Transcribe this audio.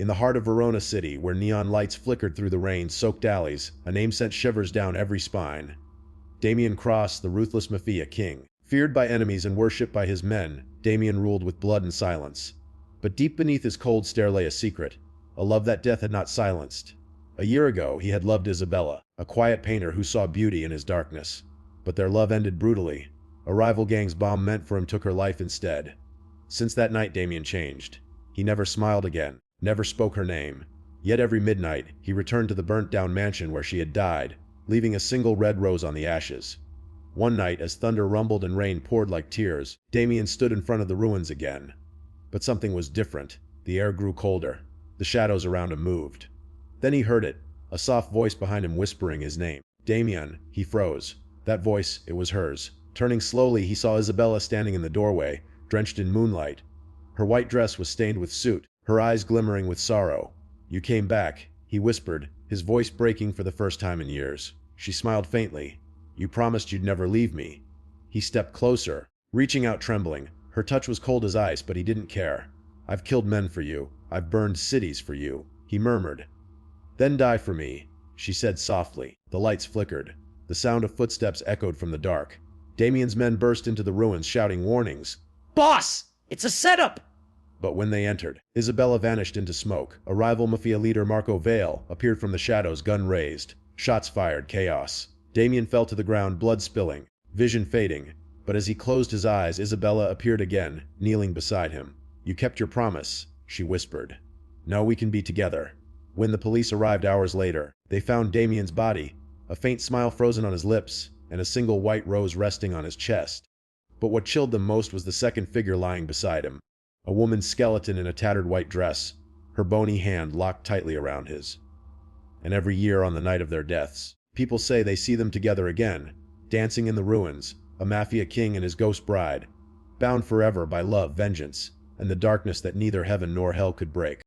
In the heart of Verona City, where neon lights flickered through the rain-soaked alleys, a name sent shivers down every spine. Damian Cross, the ruthless Mafia king. Feared by enemies and worshipped by his men, Damian ruled with blood and silence. But deep beneath his cold stare lay a secret, a love that death had not silenced. A year ago, he had loved Isabella, a quiet painter who saw beauty in his darkness. But their love ended brutally. A rival gang's bomb meant for him took her life instead. Since that night, Damian changed. He never smiled again, never spoke her name. Yet every midnight, he returned to the burnt-down mansion where she had died, leaving a single red rose on the ashes. One night, as thunder rumbled and rain poured like tears, Damian stood in front of the ruins again. But something was different. The air grew colder. The shadows around him moved. Then he heard it, a soft voice behind him whispering his name. Damian. He froze. That voice, it was hers. Turning slowly, he saw Isabella standing in the doorway, drenched in moonlight. Her white dress was stained with soot, her eyes glimmering with sorrow. "You came back," he whispered, his voice breaking for the first time in years. She smiled faintly. "You promised you'd never leave me." He stepped closer, reaching out trembling. Her touch was cold as ice, but he didn't care. "I've killed men for you. I've burned cities for you," he murmured. "Then die for me," she said softly. The lights flickered. The sound of footsteps echoed from the dark. Damian's men burst into the ruins shouting warnings. "Boss! It's a setup!" But when they entered, Isabella vanished into smoke. A rival Mafia leader, Marco Vale, appeared from the shadows, gun raised. Shots fired, chaos. Damian fell to the ground, blood spilling, vision fading. But as he closed his eyes, Isabella appeared again, kneeling beside him. "You kept your promise," she whispered. "Now we can be together." When the police arrived hours later, they found Damian's body, a faint smile frozen on his lips, and a single white rose resting on his chest. But what chilled them most was the second figure lying beside him. A woman's skeleton in a tattered white dress, her bony hand locked tightly around his. And every year on the night of their deaths, people say they see them together again, dancing in the ruins, a Mafia king and his ghost bride, bound forever by love, vengeance, and the darkness that neither heaven nor hell could break.